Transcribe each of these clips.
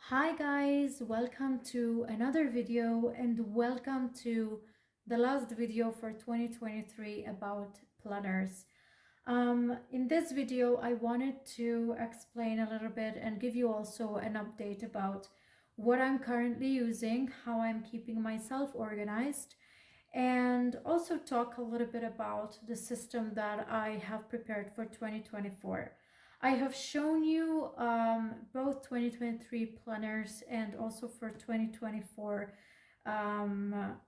Hi guys, welcome to another video and welcome to the last video for 2023 about planners. In this video, I wanted to explain a little bit and give you also an update about what I'm currently using, how I'm keeping myself organized, and also talk a little bit about the system that I have prepared for 2024. I have shown you both 2023 planners and also for 2024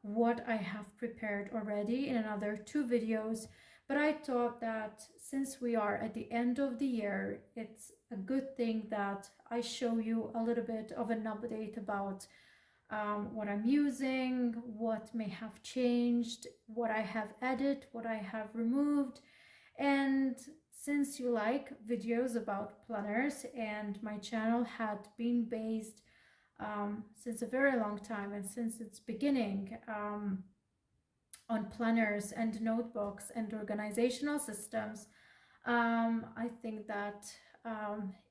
what I have prepared already in another two videos. But I thought that since we are at the end of the year, it's a good thing that I show you a little bit of an update about what I'm using, what may have changed, what I have added, what I have removed. And since you like videos about planners and my channel had been based since a very long time and since its beginning on planners and notebooks and organizational systems, I think that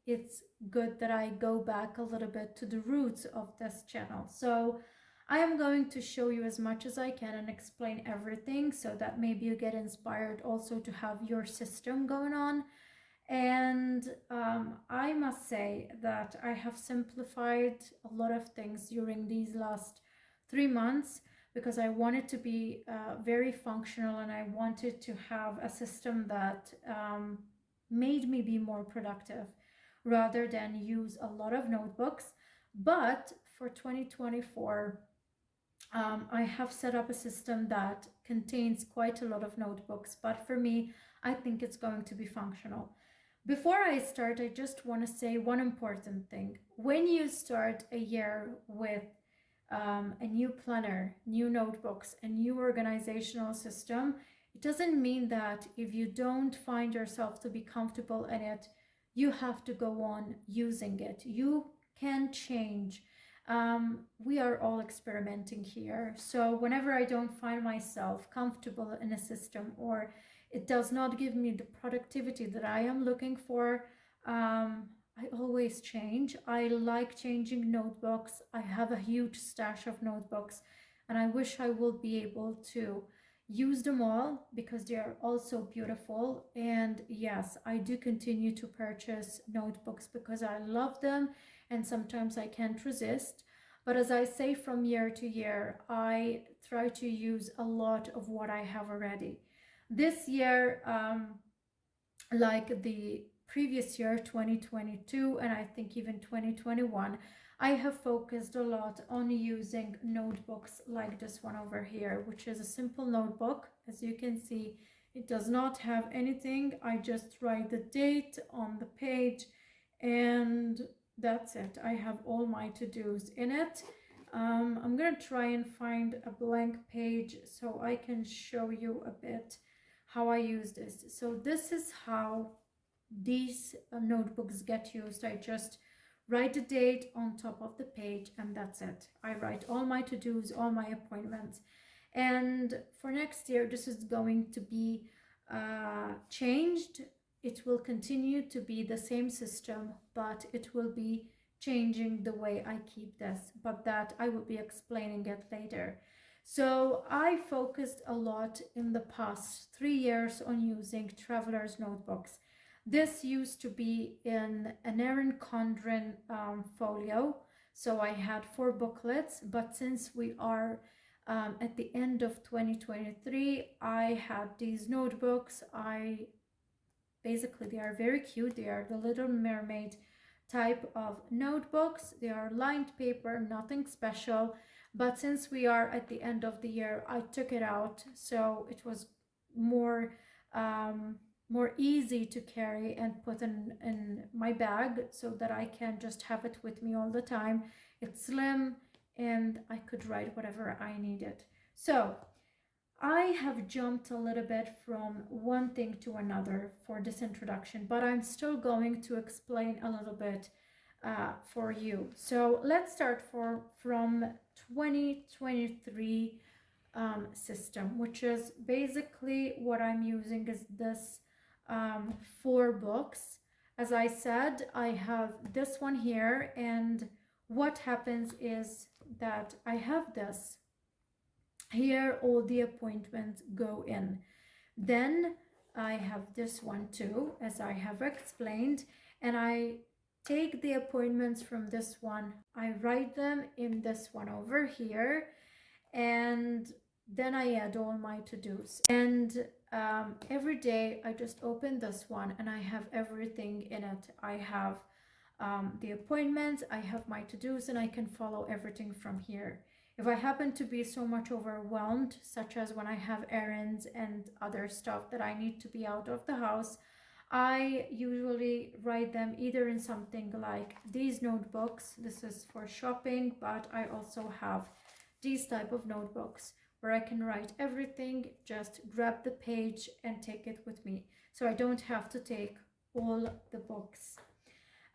it's good that I go back a little bit to the roots of this channel. So I am going to show you as much as I can and explain everything so that maybe you get inspired also to have your system going on. And I must say that I have simplified a lot of things during these last 3 months because I wanted to be very functional and I wanted to have a system that made me be more productive rather than use a lot of notebooks. But for 2024, I have set up a system that contains quite a lot of notebooks, but for me, I think it's going to be functional. Before I start, I just want to say one important thing. When you start a year with a new planner, new notebooks, a new organizational system, it doesn't mean that if you don't find yourself to be comfortable in it, you have to go on using it. You can change. We are all experimenting here. So whenever I don't find myself comfortable in a system or it does not give me the productivity that I am looking for, I always change. I like changing notebooks. I have a huge stash of notebooks and I wish I will be able to use them all because they are also beautiful. And yes, I do continue to purchase notebooks because I love them and sometimes I can't resist. But as I say, from year to year, I try to use a lot of what I have already. This year, like the previous year 2022 and I think even 2021, I have focused a lot on using notebooks like this one over here, which is a simple notebook. As you can see, it does not have anything. I just write the date on the page and that's it. I have all my to-dos in it. I'm gonna try and find a blank page so I can show you a bit how I use this. So this is how these notebooks get used. I just write the date on top of the page and that's it. I write all my to-dos, all my appointments. And for next year, this is going to be changed. It will continue to be the same system, but it will be changing the way I keep this, but that I will be explaining it later. So I focused a lot in the past 3 years on using traveler's notebooks. This used to be in an Erin Condren folio. So I had 4 booklets, but since we are at the end of 2023, I had these notebooks. Basically, they are very cute. They are the Little Mermaid type of notebooks. They are lined paper, nothing special. But since we are at the end of the year, I took it out. So it was more more easy to carry and put in my bag so that I can just have it with me all the time. It's slim and I could write whatever I needed. So I have jumped a little bit from one thing to another for this introduction, but I'm still going to explain a little bit for you. So let's start from 2023 system, which is basically what I'm using is this 4 books. As I said, I have this one here and what happens is that I have this. Here all the appointments go in. Then I have this one too, as I have explained, and I take the appointments from this one. I write them in this one over here, and then I add all my to-dos. And every day I just open this one and I have everything in it. I have the appointments, I have my to-dos, and I can follow everything from here. If I happen to be so much overwhelmed, such as when I have errands and other stuff that I need to be out of the house, I usually write them either in something like these notebooks. This is for shopping, but I also have these type of notebooks where I can write everything, just grab the page and take it with me. So I don't have to take all the books.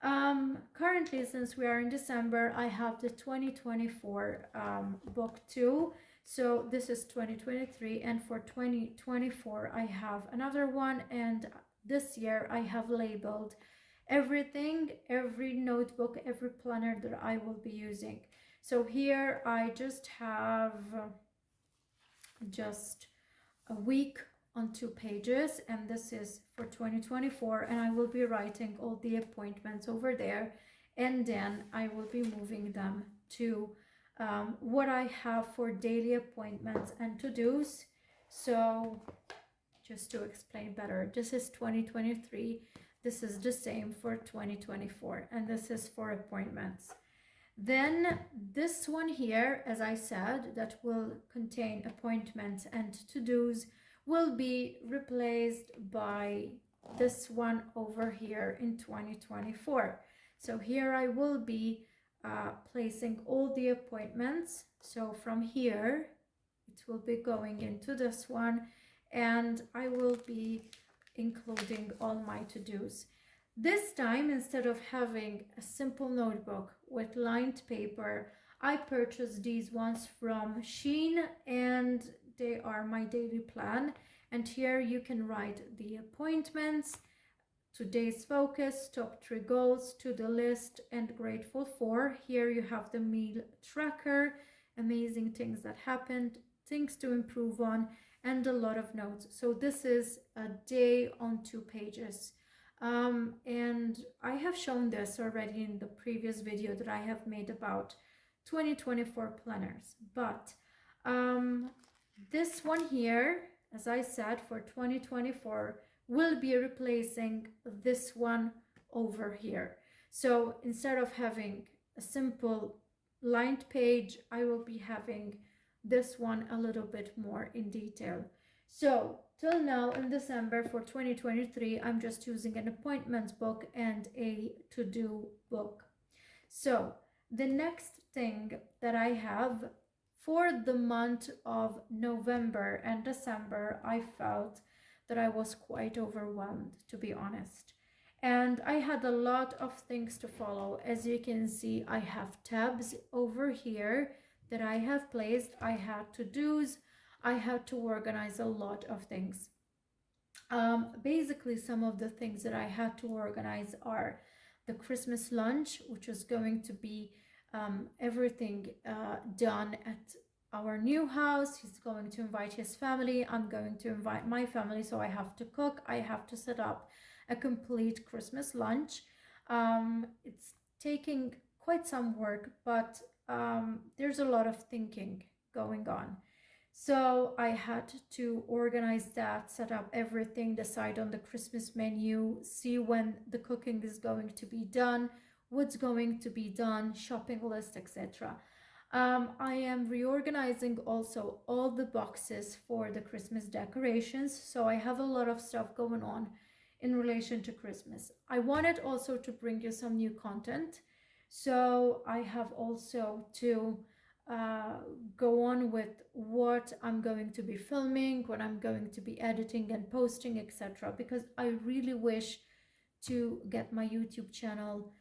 Currently, since we are in December, I have the 2024 book too. So this is 2023, and for 2024 I have another one, and this year I have labeled everything, every notebook, every planner that I will be using. So here I just have just a week on 2 pages, and this is for 2024, and I will be writing all the appointments over there, and then I will be moving them to what I have for daily appointments and to-dos. So just to explain better, this is 2023, this is the same for 2024, and this is for appointments. Then this one here, as I said, that will contain appointments and to-dos, will be replaced by this one over here in 2024. So here I will be placing all the appointments. So from here, it will be going into this one, and I will be including all my to-dos. This time, instead of having a simple notebook with lined paper, I purchased these ones from Shein, and they are my daily plan. And here you can write the appointments, today's focus, top 3 goals, to-do list, and grateful for. Here you have the meal tracker, amazing things that happened, things to improve on, and a lot of notes. So this is a day on 2 pages. And I have shown this already in the previous video that I have made about 2024 planners, but this one here, as I said, for 2024 will be replacing this one over here. So instead of having a simple lined page, I will be having this one a little bit more in detail. So till now in December for 2023, I'm just using an appointments book and a to-do book. So the next thing that I have for the month of November and December, I felt that I was quite overwhelmed, to be honest. And I had a lot of things to follow. As you can see, I have tabs over here that I have placed. I had to-dos. I had to organize a lot of things. Basically, some of the things that I had to organize are the Christmas lunch, which is going to be everything done at our new house. He's going to invite his family. I'm going to invite my family, so I have to cook. I have to set up a complete Christmas lunch. It's taking quite some work, but there's a lot of thinking going on. So I had to organize that, set up everything, decide on the Christmas menu, see when the cooking is going to be done, what's going to be done, shopping list, etc. I am reorganizing also all the boxes for the Christmas decorations, so I have a lot of stuff going on in relation to Christmas. I wanted also to bring you some new content, so I have also to go on with what I'm going to be filming, what I'm going to be editing and posting, etc. Because I really wish to get my YouTube channel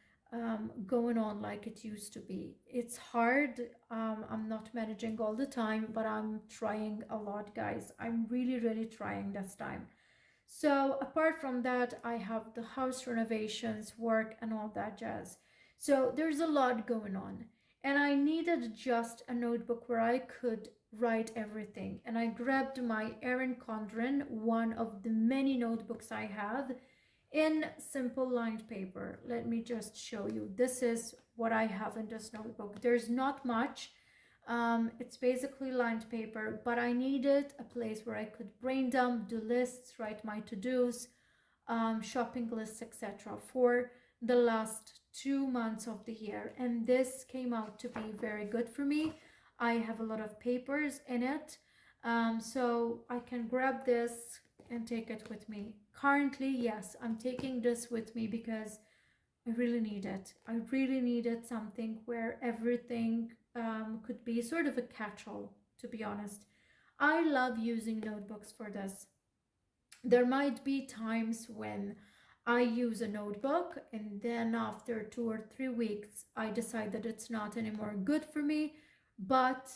going on like it used to be. It's hard. I'm not managing all the time, but I'm trying a lot, guys. I'm really trying this time. So apart from that, I have the house renovations, work, and all that jazz. So there's a lot going on. And I needed just a notebook where I could write everything. And I grabbed my Erin Condren, one of the many notebooks I have, in simple lined paper. Let me just show you. This is what I have in this notebook. There's not much. It's basically lined paper, but I needed a place where I could brain dump, do lists, write my to-dos, shopping lists, etc. for the last 2 months of the year. And this came out to be very good for me. I have a lot of papers in it, so I can grab this and take it with me. Currently, yes, I'm taking this with me because I really need it. I really needed something where everything could be sort of a catch-all, to be honest. I love using notebooks for this. There might be times when I use a notebook and then after 2 or 3 weeks I decide that it's not anymore good for me, but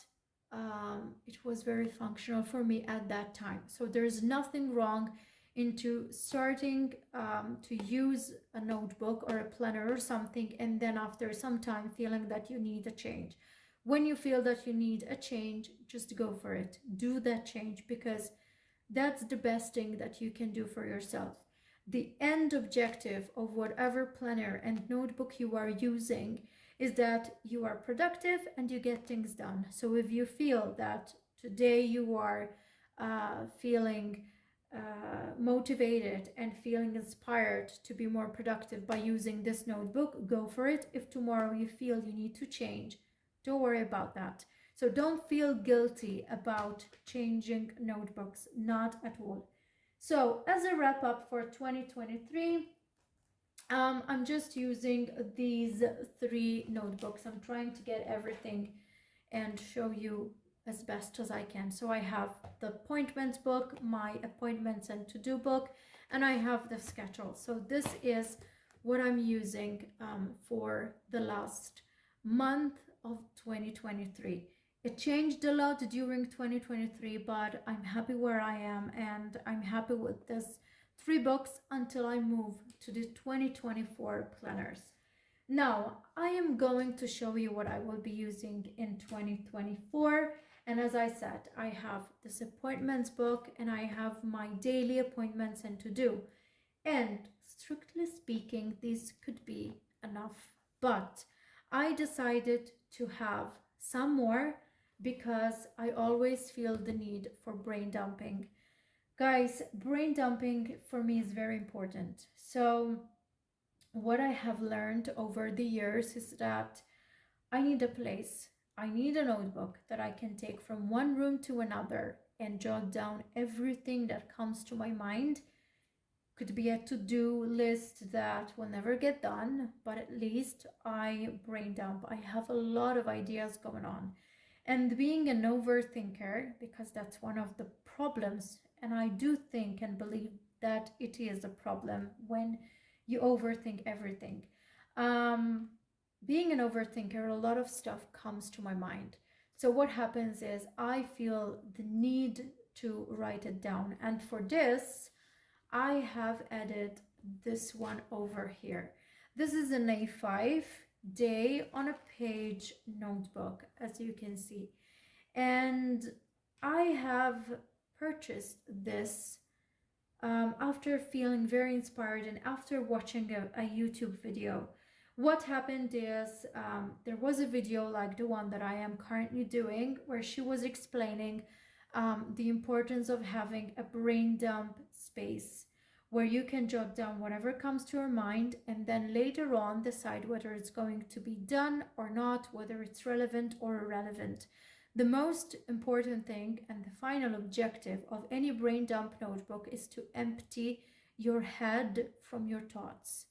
it was very functional for me at that time. So there's nothing wrong into starting to use a notebook or a planner or something, and then after some time feeling that you need a change. When you feel that you need a change, just go for it. Do that change, because that's the best thing that you can do for yourself. The end objective of whatever planner and notebook you are using is that you are productive and you get things done. So if you feel that today you are feeling motivated and feeling inspired to be more productive by using this notebook, go for it. If tomorrow you feel you need to change, don't worry about that. So don't feel guilty about changing notebooks, not at all. So as a wrap up for 2023, I'm just using these 3 notebooks. I'm trying to get everything and show you as best as I can. So I have the appointments book, my appointments and to-do book, and I have the schedule. So this is what I'm using for the last month of 2023. It changed a lot during 2023, but I'm happy where I am, and I'm happy with this 3 books until I move to the 2024 planners. Now, I am going to show you what I will be using in 2024. And as I said, I have this appointments book and I have my daily appointments and to do. And strictly speaking, these could be enough. But I decided to have some more because I always feel the need for brain dumping. Guys, brain dumping for me is very important. So what I have learned over the years is that I need a place, I need a notebook that I can take from one room to another and jot down everything that comes to my mind. Could be a to-do list that will never get done, but at least I brain dump. I have a lot of ideas going on. And being an overthinker, because that's one of the problems, and I do think and believe that it is a problem when you overthink everything. Being an overthinker, a lot of stuff comes to my mind. So what happens is I feel the need to write it down. And for this, I have added this one over here. This is an A5 day on a page notebook, as you can see. And I have purchased this after feeling very inspired and after watching a YouTube video. What happened is there was a video like the one that I am currently doing where she was explaining the importance of having a brain dump space where you can jot down whatever comes to your mind and then later on decide whether it's going to be done or not, whether it's relevant or irrelevant. The most important thing and the final objective of any brain dump notebook is to empty your head from your thoughts.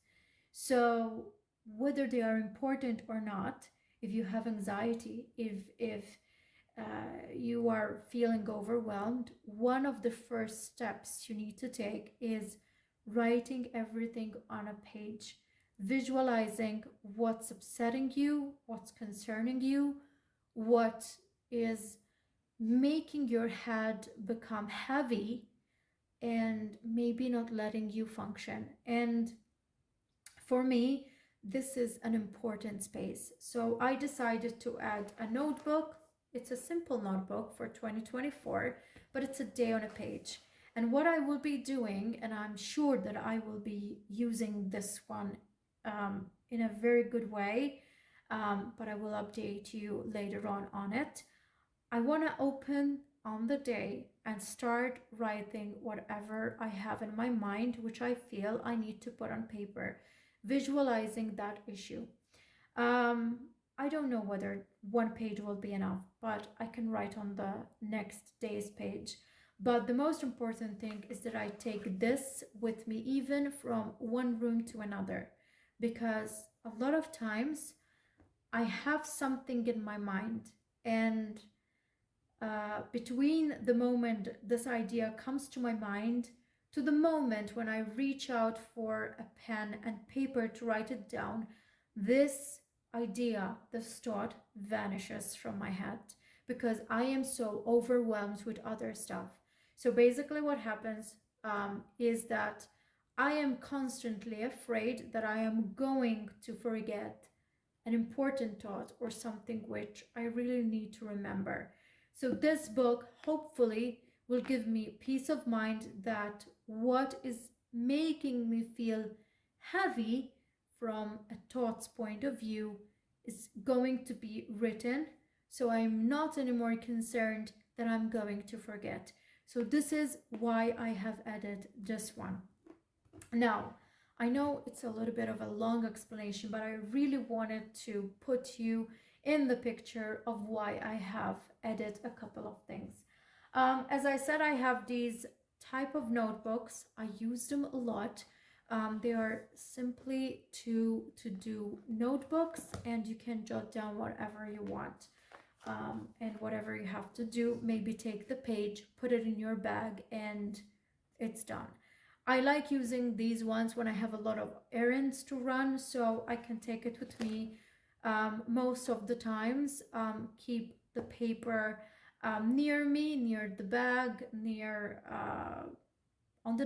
So whether they are important or not, if you have anxiety, if you are feeling overwhelmed, one of the first steps you need to take is writing everything on a page, visualizing what's upsetting you, what's concerning you, what is making your head become heavy and maybe not letting you function. And for me, this is an important space. So I decided to add a notebook. It's a simple notebook for 2024, but it's a day on a page. And what I will be doing, and I'm sure that I will be using this one in a very good way, but I will update you later on it. I want to open on the day and start writing whatever I have in my mind, which I feel I need to put on paper, visualizing that issue. I don't know whether one page will be enough, but I can write on the next day's page. But the most important thing is that I take this with me even from one room to another, because a lot of times I have something in my mind, and between the moment this idea comes to my mind to the moment when I reach out for a pen and paper to write it down, this idea, this thought vanishes from my head because I am so overwhelmed with other stuff. So basically what happens is that I am constantly afraid that I am going to forget an important thought or something which I really need to remember. So this book hopefully will give me peace of mind that what is making me feel heavy from a thought's point of view is going to be written, so I'm not anymore concerned that I'm going to forget. So this is why I have added this one. Now, I know it's a little bit of a long explanation, but I really wanted to put you in the picture of why I have added a couple of things. As I said, I have these type of notebooks. I use them a lot. They are simply to do notebooks, and you can jot down whatever you want. And whatever you have to do, maybe take the page, put it in your bag, and it's done. I like using these ones when I have a lot of errands to run, so I can take it with me most of the times. Keep the paper near me, near the bag, near on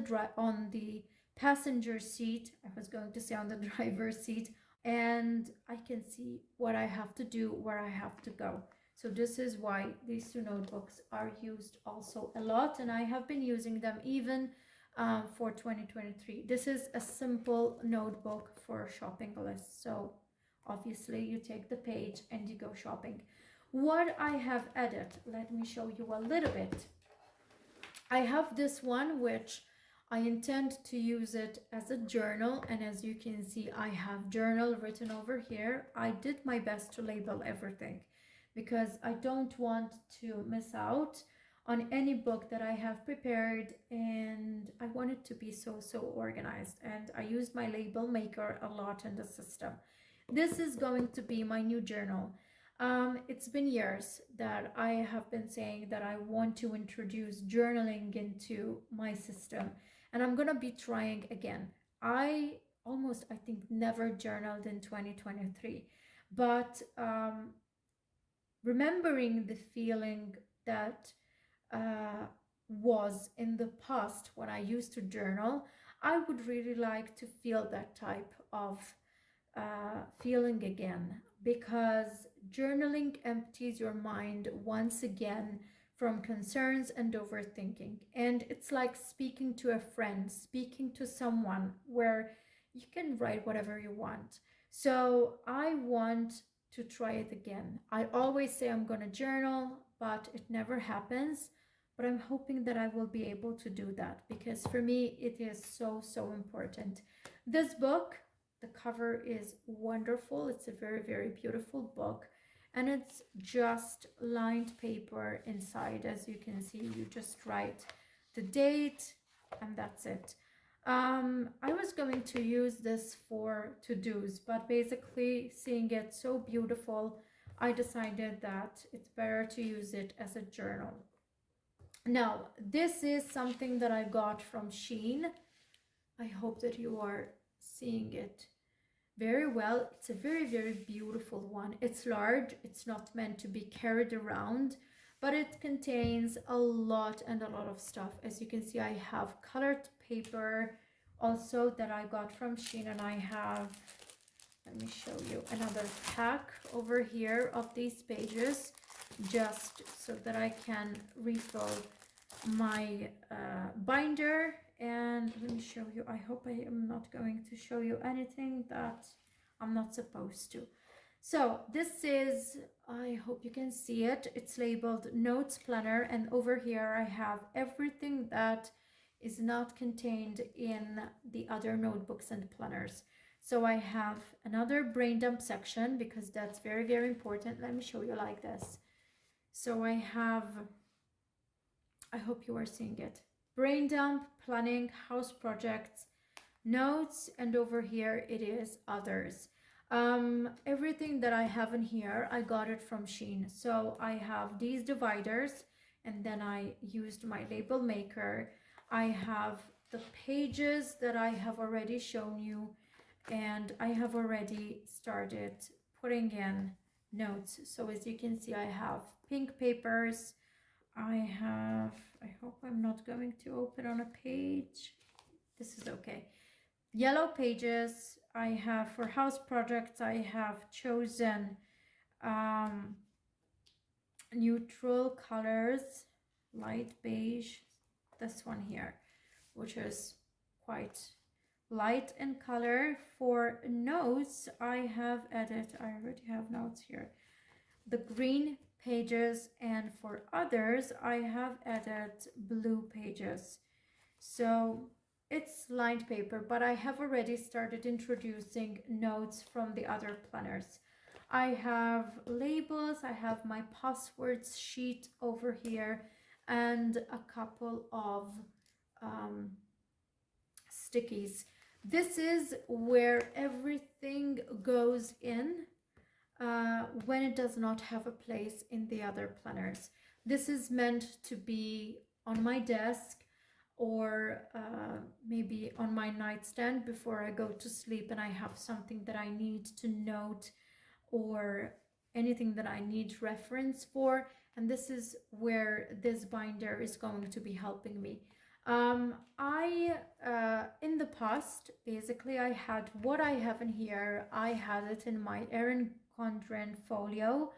the passenger seat. I was going to say on the driver's seat, and I can see what I have to do, where I have to go. So this is why these two notebooks are used also a lot, and I have been using them even for 2023. This is a simple notebook for shopping list. So obviously you take the page and you go shopping. What I have added, let me show you a little bit. I have this one which I intend to use it as a journal, and as you can see, I have journal written over here. I did my best to label everything because I don't want to miss out on any book that I have prepared, and I want it to be so organized, and I used my label maker a lot in the system. This is going to be my new journal. It's been years that I have been saying that I want to introduce journaling into my system, and I'm gonna be trying again. I think never journaled in 2023, but remembering the feeling that was in the past when I used to journal, I would really like to feel that type of feeling again, because journaling empties your mind once again from concerns and overthinking. And it's like speaking to a friend, speaking to someone where you can write whatever you want. So I want to try it again. I always say I'm going to journal, but it never happens. But I'm hoping that I will be able to do that, because for me it is so important. This book, the cover is wonderful. It's a very beautiful book, and it's just lined paper inside. As you can see, you just write the date and that's it. I was going to use this for to-dos, but basically seeing it so beautiful, I decided that it's better to use it as a journal. Now, this is something that I got from Shein. I hope that you are seeing it very well. It's a very beautiful one. It's large. It's not meant to be carried around, but it contains a lot of stuff. As you can see, I have colored paper also that I got from Shein, and I have let me show you another pack over here of these pages, just so that I can refill my binder. And let me show you. I hope I am not going to show you anything that I'm not supposed to. So this is, I hope you can see it, it's labeled Notes Planner, and over here I have everything that is not contained in the other notebooks and planners. So I have another brain dump section, because that's very, very important. Let me show you like this. So I have, I hope you are seeing it, brain dump, planning, house projects, notes, and over here it is others. Everything that I have in here, I got it from Shein. So I have these dividers, and then I used my label maker. I have the pages that I have already shown you, and I have already started putting in notes. So as you can see, I have pink papers. I hope I'm not going to open on a page. This is okay. Yellow pages. I have, for house projects, I have chosen neutral colors, light beige, this one here, which is quite light in color. For notes, I have added, I already have notes here, the green pages, and for others, I have added blue pages. So it's lined paper, but I have already started introducing notes from the other planners. I have labels, I have my passwords sheet over here, and a couple of stickies. This is where everything goes in when it does not have a place in the other planners. This is meant to be on my desk, or maybe on my nightstand before I go to sleep and I have something that I need to note, or anything that I need reference for. And this is where this binder is going to be helping me. In the past, basically, I had what I have in here, I had it in my Erin Condren folio,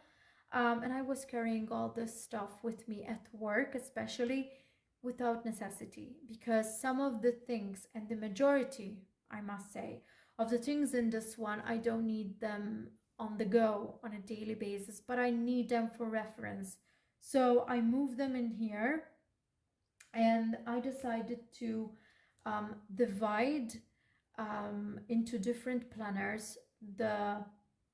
and I was carrying all this stuff with me at work, especially without necessity, because some of the things, and the majority, I must say, of the things in this one, I don't need them on the go on a daily basis, but I need them for reference. So I move them in here, and I decided to divide into different planners the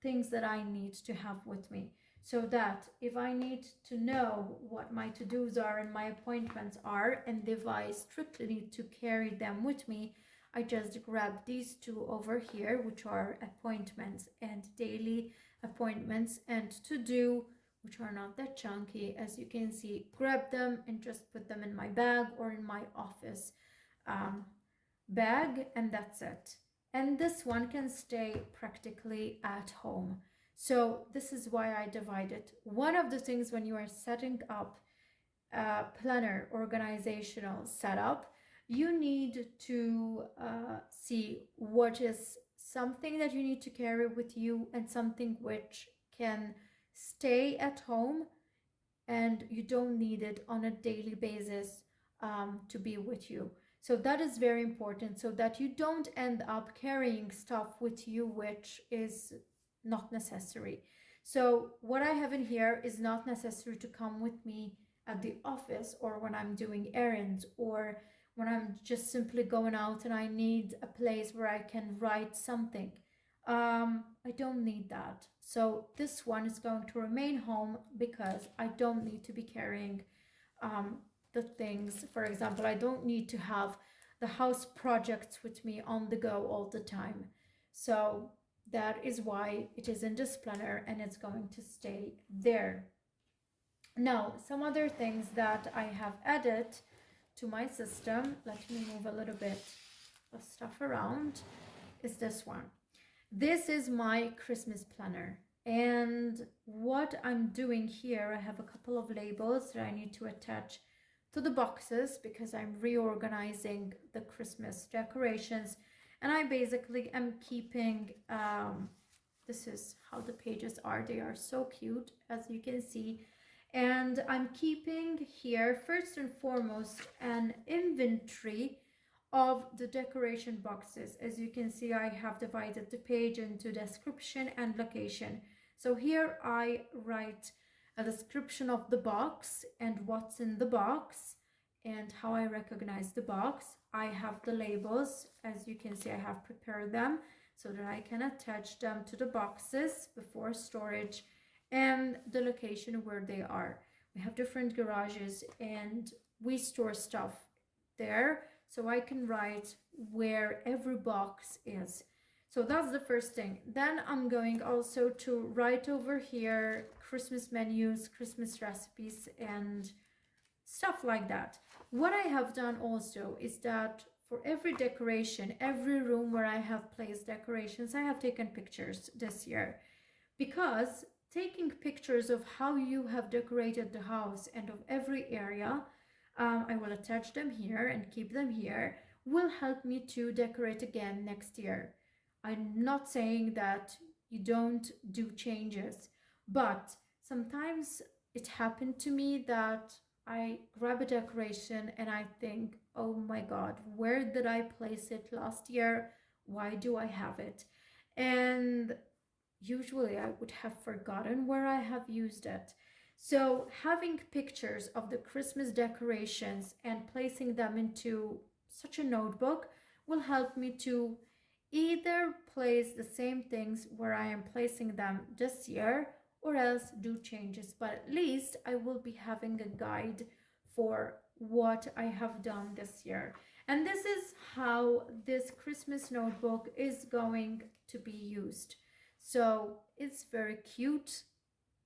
things that I need to have with me, so that if I need to know what my to-dos are and my appointments are, and if I strictly need to carry them with me, I just grab these two over here, which are appointments and daily appointments, and to-do, which are not that chunky, as you can see. Grab them and just put them in my bag or in my office bag, and that's it. And this one can stay practically at home. So this is why I divide it. One of the things when you are setting up a planner organizational setup, you need to see what is something that you need to carry with you, and something which can stay at home and you don't need it on a daily basis to be with you. So that is very important, so that you don't end up carrying stuff with you which is not necessary. So what I have in here is not necessary to come with me at the office, or when I'm doing errands, or when I'm just simply going out and I need a place where I can write something. I don't need that. So this one is going to remain home, because I don't need to be carrying the things. For example, I don't need to have the house projects with me on the go all the time. So that is why it is in this planner, and it's going to stay there. Now, some other things that I have added to my system, let me move a little bit of stuff around, is this one. This is my Christmas planner, and what I'm doing here, I have a couple of labels that I need to attach to the boxes, because I'm reorganizing the Christmas decorations, and I basically am keeping This is how the pages are. They are so cute, as you can see. And I'm keeping here, first and foremost, an inventory of the decoration boxes. As you can see, I have divided the page into description and location. So here I write a description of the box and what's in the box and how I recognize the box. I have the labels. As you can see, I have prepared them so that I can attach them to the boxes before storage, and the location where they are. We have different garages and we store stuff there, so I can write where every box is. So that's the first thing. Then I'm going also to write over here Christmas menus, Christmas recipes, and stuff like that. What I have done also is that for every decoration, every room where I have placed decorations, I have taken pictures this year, because taking pictures of how you have decorated the house and of every area, I will attach them here and keep them here, will help me to decorate again next year. I'm not saying that you don't do changes, but sometimes it happened to me that I grab a decoration and I think, oh my God, where did I place it last year? Why do I have it? And usually I would have forgotten where I have used it. So having pictures of the Christmas decorations and placing them into such a notebook will help me to either place the same things where I am placing them this year, or else do changes, but at least I will be having a guide for what I have done this year. And this is how this Christmas notebook is going to be used. So it's very cute,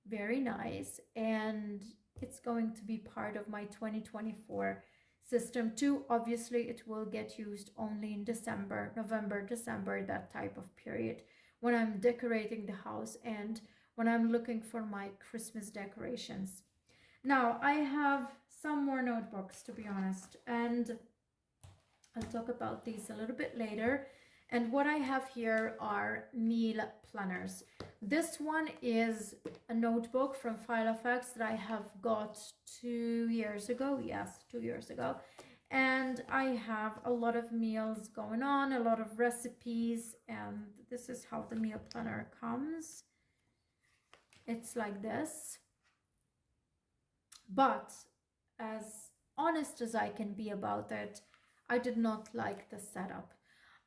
very nice, and it's going to be part of my 2024 system too. Obviously, it will get used only in December, November, December, that type of period, when I'm decorating the house and when I'm looking for my Christmas decorations. Now, I have some more notebooks, to be honest, and I'll talk about these a little bit later. And what I have here are meal planners. This one is a notebook from Filofax that I have got 2 years ago. Yes, 2 years ago. And I have a lot of meals going on, a lot of recipes, and this is how the meal planner comes. It's like this. But as honest as I can be about it, I did not like the setup.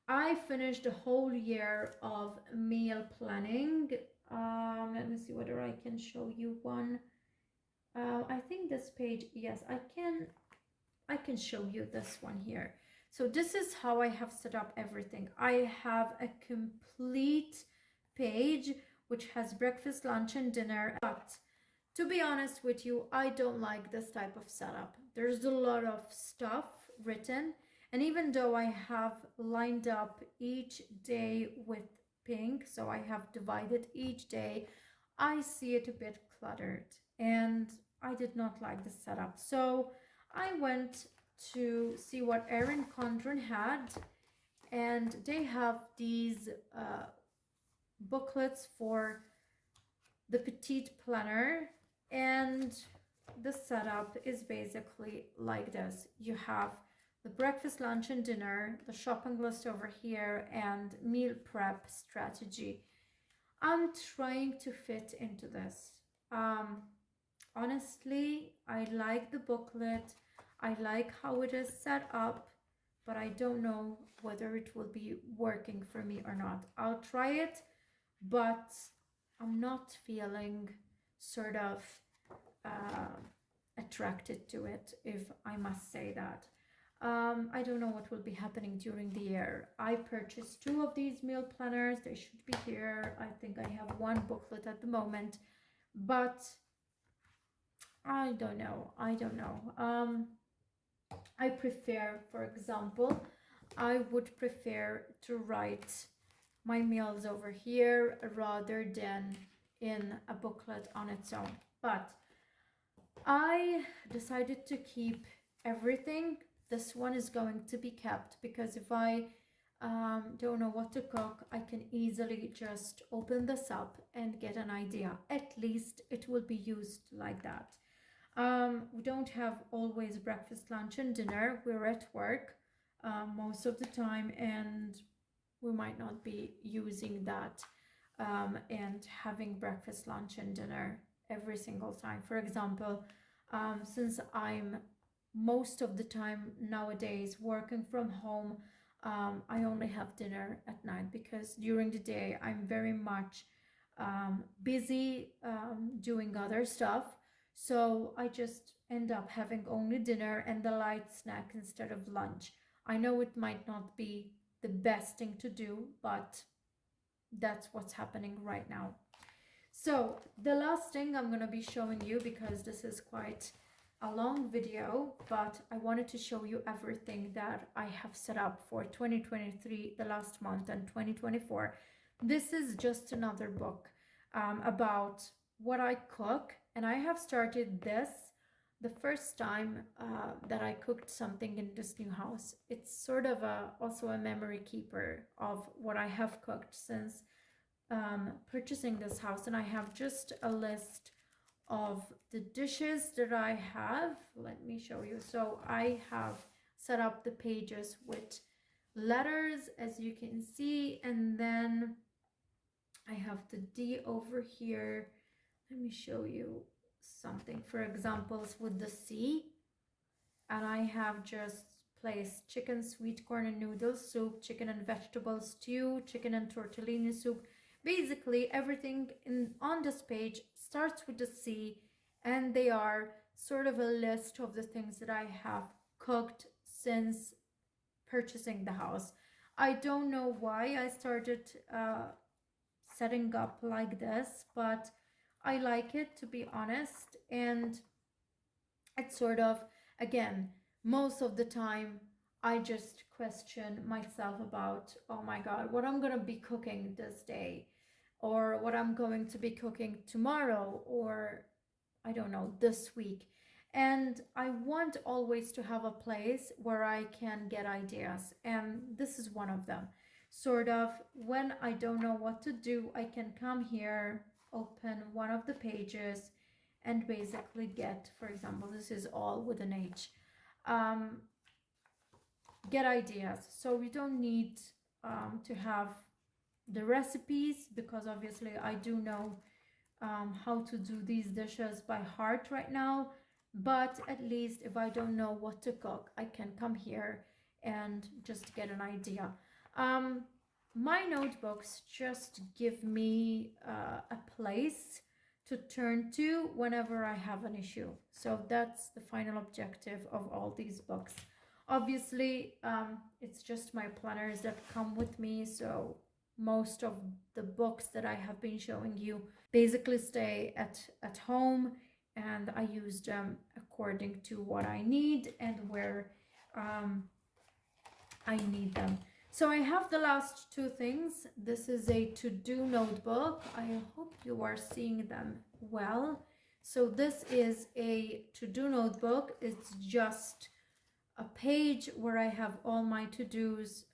I finished a whole year of meal planning. Let me see whether I can show you one. I think this page, yes, I can show you this one here. So this is how I have set up everything. I have a complete page which has breakfast, lunch, and dinner. But to be honest with you, I don't like this type of setup. There's a lot of stuff written, and even though I have lined up each day with pink, so I have divided each day, I see it a bit cluttered, and I did not like the setup. So I went to see what Erin Condren had, and they have these booklets for the petite planner, and the setup is basically like this. You have the breakfast, lunch, and dinner, the shopping list over here, and meal prep strategy. I'm trying to fit into this. Honestly, I like the booklet. I like how it is set up, but I don't know whether it will be working for me or not. I'll try it, but I'm not feeling sort of attracted to it, if I must say that. I don't know what will be happening during the year. I purchased 2 of these meal planners. They should be here. I think I have 1 booklet at the moment, but I don't know. I prefer, for example, I would prefer to write my meals over here rather than in a booklet on its own. But I decided to keep everything. This one is going to be kept, because if I don't know what to cook, I can easily just open this up and get an idea. At least it will be used like that. We don't have always breakfast, lunch, and dinner. We're at work most of the time, and we might not be using that and having breakfast, lunch, and dinner every single time. For example, since I'm most of the time nowadays working from home, I only have dinner at night because during the day I'm very much busy doing other stuff. So I just end up having only dinner and the light snack instead of lunch. I know it might not be the best thing to do, but that's what's happening right now. So the last thing I'm going to be showing you, because this is quite a long video, but I wanted to show you everything that I have set up for 2023, the last month, and 2024. This is just another book about what I cook, and I have started this the first time that I cooked something in this new house. It's sort of also a memory keeper of what I have cooked since purchasing this house, and I have just a list of the dishes that I have. Let me show you. So I have set up the pages with letters, as you can see, and then I have the D over here. Let me show you something, for examples with the C, and I have just placed chicken, sweet corn and noodle soup, chicken and vegetable stew, chicken and tortellini soup. Basically everything on this page starts with the C, and they are sort of a list of the things that I have cooked since purchasing the house. I don't know why I started setting up like this, but I like it, to be honest. And it's sort of, again, most of the time I just question myself about, oh my God, what I'm going to be cooking this day, or what I'm going to be cooking tomorrow, or I don't know, this week. And I want always to have a place where I can get ideas, and this is one of them. Sort of, when I don't know what to do, I can come here, open one of the pages, and basically get, for example, this is all with an H, get ideas. So we don't need to have the recipes, because obviously I do know how to do these dishes by heart right now, but at least if I don't know what to cook, I can come here and just get an idea. My notebooks just give me a place to turn to whenever I have an issue. So that's the final objective of all these books. Obviously, it's just my planners that come with me, so most of the books that I have been showing you basically stay at home, and I use them according to what I need and where I need them. So I have the last two things. This is a to-do notebook. I hope you are seeing them well. So this is a to-do notebook. It's just a page where I have all my to-dos,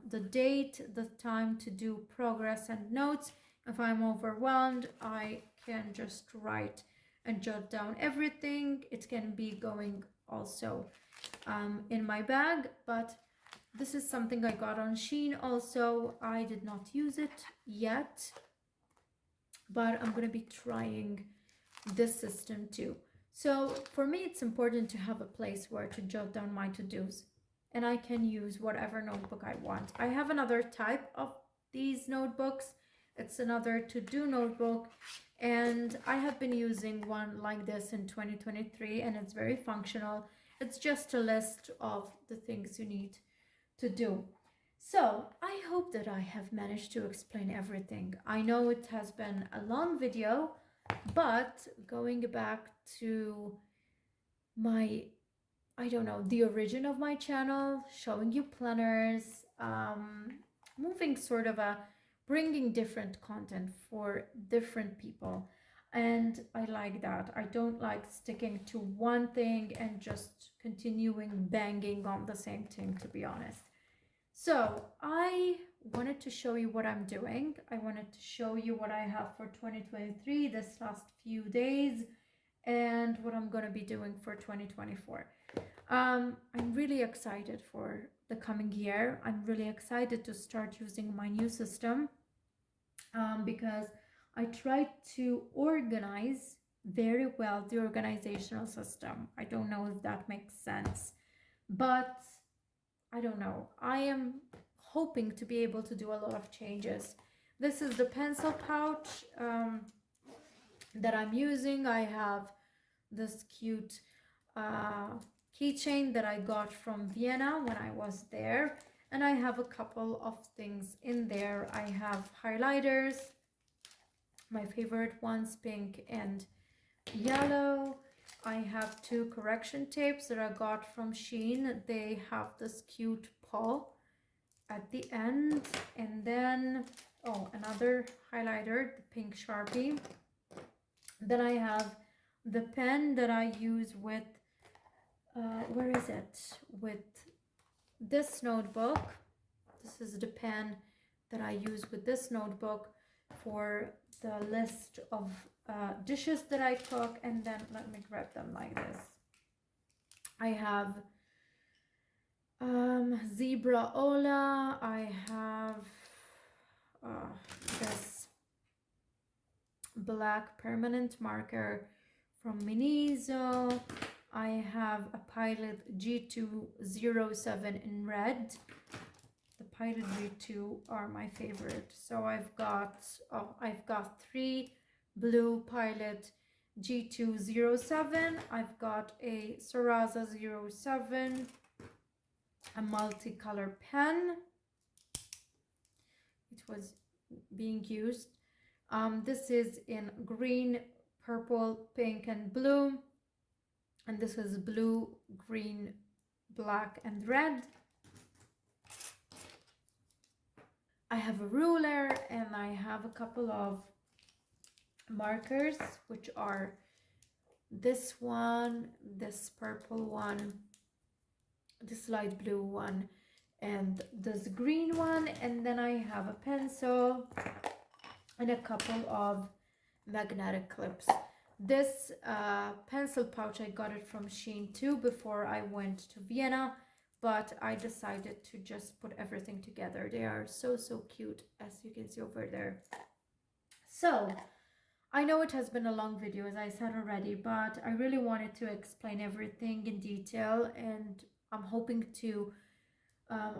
the date, the time to do, progress, and notes. If I'm overwhelmed, I can just write and jot down everything. It can be going also in my bag, but this is something I got on Shein also. I did not use it yet, but I'm going to be trying this system too. So for me, it's important to have a place where to jot down my to-dos, and I can use whatever notebook I want. I have another type of these notebooks. It's another to-do notebook, and I have been using one like this in 2023, and it's very functional. It's just a list of the things you need to do. So I hope that I have managed to explain everything. I know it has been a long video, but going back to my, I don't know, the origin of my channel, showing you planners, moving sort of bringing different content for different people. And I like that. I don't like sticking to one thing and just continuing banging on the same thing, to be honest. So I wanted to show you what I'm doing. I wanted to show you what I have for 2023, this last few days, and what I'm going to be doing for 2024. I'm really excited for the coming year. I'm really excited to start using my new system because I tried to organize very well the organizational system. I don't know if that makes sense, but I don't know. I am hoping to be able to do a lot of changes. This is the pencil pouch that I'm using. I have this cute keychain that I got from Vienna when I was there, and I have a couple of things in there. I have highlighters, my favorite ones, pink and yellow. I have two correction tapes that I got from Shein. They have this cute paw at the end, and then another highlighter, the pink Sharpie. Then I have the pen that I use with where is it, with this notebook. This is the pen that I use with this notebook for the list of dishes that I cook. And then let me grab them like this. I have Zebra Ola. I have this black permanent marker from Miniso. I have a Pilot G207 in red. The Pilot G2 are my favorite. So I've got three blue Pilot G207. I've got a Sarasa 07, a multicolor pen. It was being used. This is in green, purple, pink, and blue. And this is blue, green, black, and red. I have a ruler, and I have a couple of markers, which are this one, this purple one, this light blue one, and this green one. And then I have a pencil and a couple of magnetic clips. This pencil pouch, I got it from Shein too before I went to Vienna, but I decided to just put everything together. They are so cute, as you can see over there. So I know it has been a long video, as I said already, but I really wanted to explain everything in detail, and I'm hoping to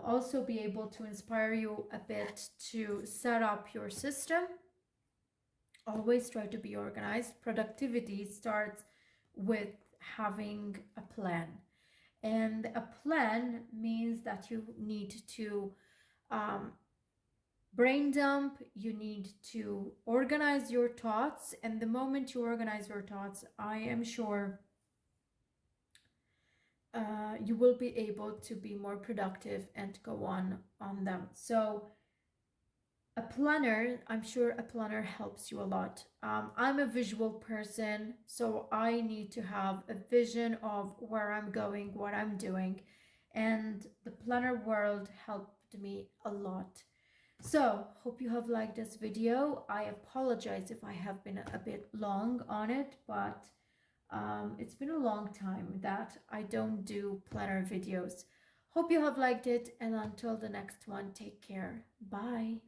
also be able to inspire you a bit to set up your system. Always try to be organized. Productivity starts with having a plan. And a plan means that you need to brain dump, you need to organize your thoughts. And the moment you organize your thoughts, I am sure you will be able to be more productive and go on them. So a planner, I'm sure a planner helps you a lot. I'm a visual person, so I need to have a vision of where I'm going, what I'm doing, and the planner world helped me a lot. So hope you have liked this video. I apologize if I have been a bit long on it, but it's been a long time that I don't do planner videos. Hope you have liked it, and until the next one, take care. Bye.